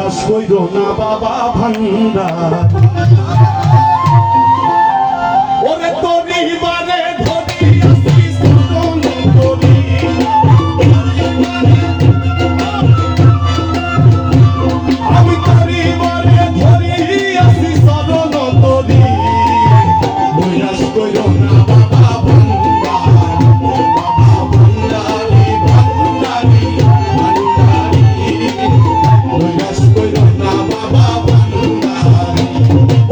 নৈরাশ কইরো না বাবা ভান্ডার ওরে তোরি বারে ধরি আসি শরণ তোরি আমি তোরি বারে ধরি আসি শরণ তোরি নৈরাশ কইরো না বাবা ভান্ডার বাবা ভান্ডারি ভান্ডারি ভান্ডারি নৈরাশ কইরো না বাবা ভান্ডারি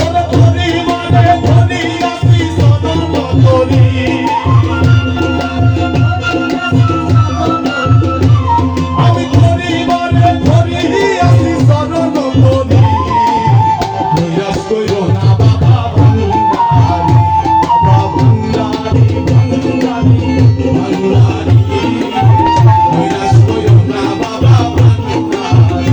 ওরে তোরি বারে ধরি আসি শরণ তোরি আমি তোরি বারে ধরি আসি শরণ তোরি নৈরাশ কইরো না বাবা ভান্ডারি বাবা ভান্ডারি ভান্ডারি ভান্ডারি নৈরাশ কইরো না বাবা ভান্ডারি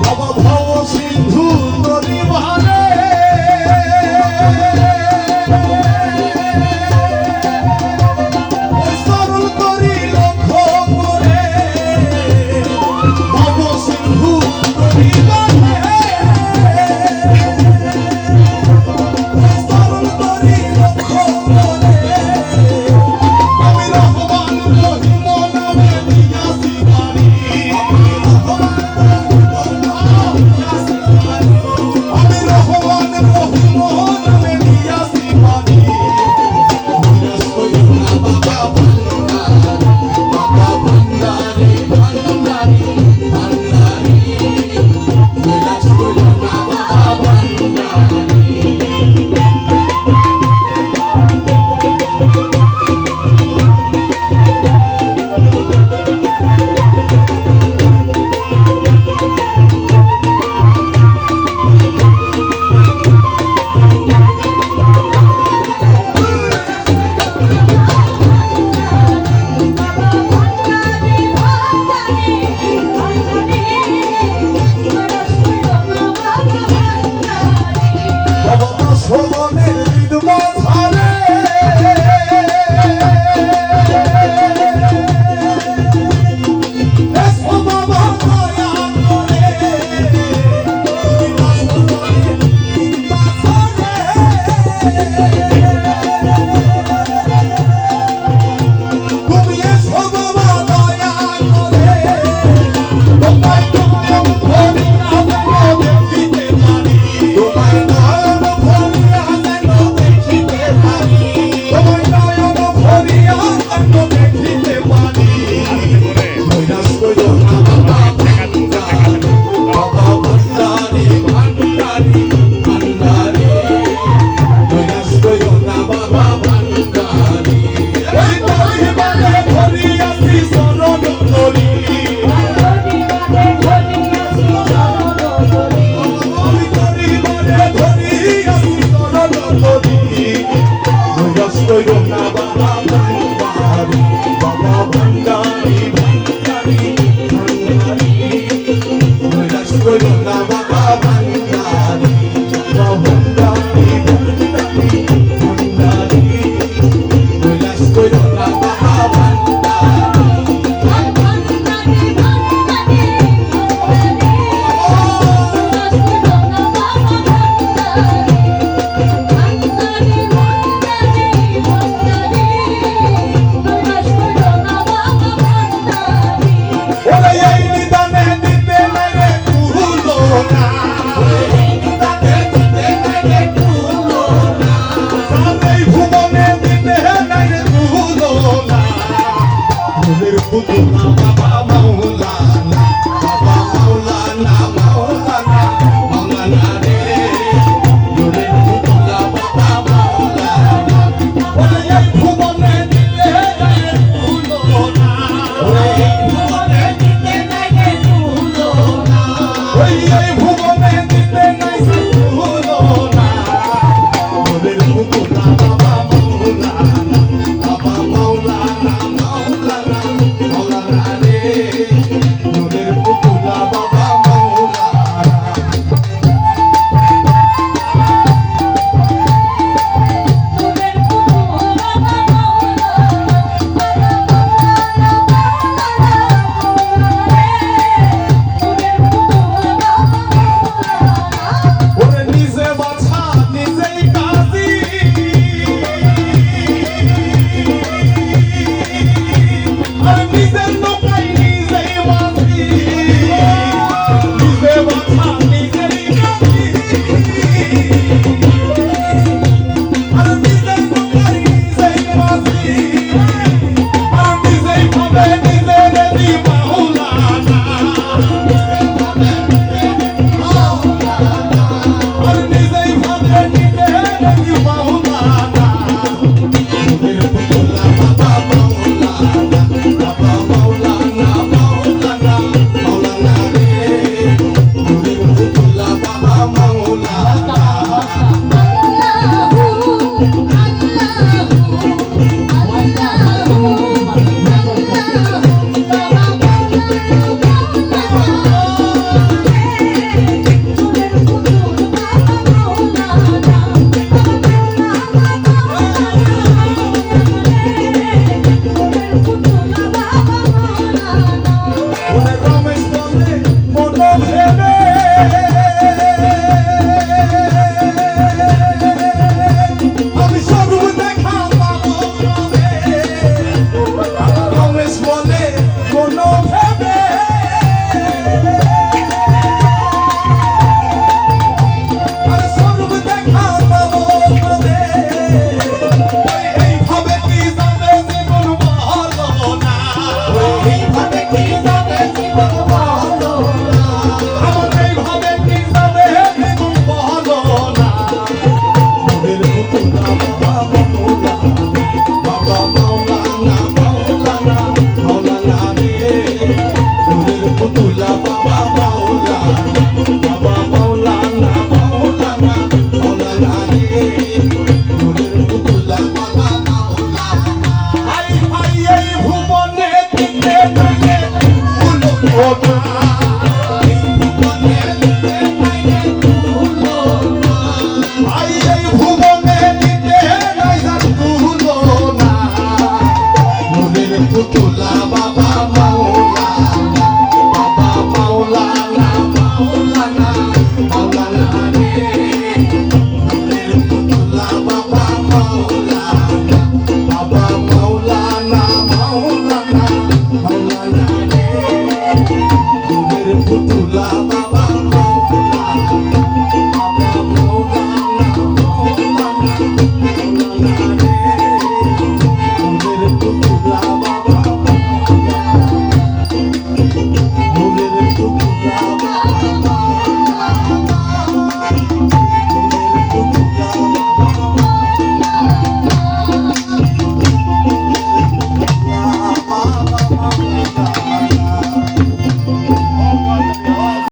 বাবা ভব সিন্ধু তরি বারে সরল করি লক্ষ্য করে ভব সিন্ধু তরি বারে সরল করি লক্ষ্য করে আমি রহমান রহিম নামে দিয়াছি বাড়ি আমি রহমান রহিম নামে দিয়াছি বাড়ি নৈরাশ কইরো না বাবা ভান্ডার বাবা ভান্ডারি ভান্ডারি ভান্ডারি নৈরাশ কইরো না বাবা ভান্ডারি বাবা শোভনের বিধবা ধারে এসো বাবা দয়া করে তুমি শোভনের বিধবা ধারে তুমি এসো বাবা দয়া করে তোমায় নয়ন ভরিয়া যেন দেখিতে পারি তোমায় নয়ন ভরিয়া যেন দেখিতে পারি তোমায় নয়ন ভরিয়া যেন দেখিতে পারি নৈরাশ কইরো না বাবা ভান্ডার বাবা ভান্ডারি ভান্ডারি ভান্ডারি নৈরাশ কইরো না বাবা ভান্ডারি ওই তোরি বারে ধরি আসি শরণ তোরি আমি তোরি বারে ধরি আসি শরণ তোরি নৈরাশ কইরো না বাবা ভান্ডারি বাবা ভান্ডারি ভান্ডারি ভান্ডারি নৈরাশ কইরো না বাবা ভান্ডারি বাবা ভান্ডারি ভান্ডারি ভান্ডারি নৈরাশ কইরো না বাবা ভান্ডারি ওরে এই নিদানে দিতে মেরে কুলো ওই এই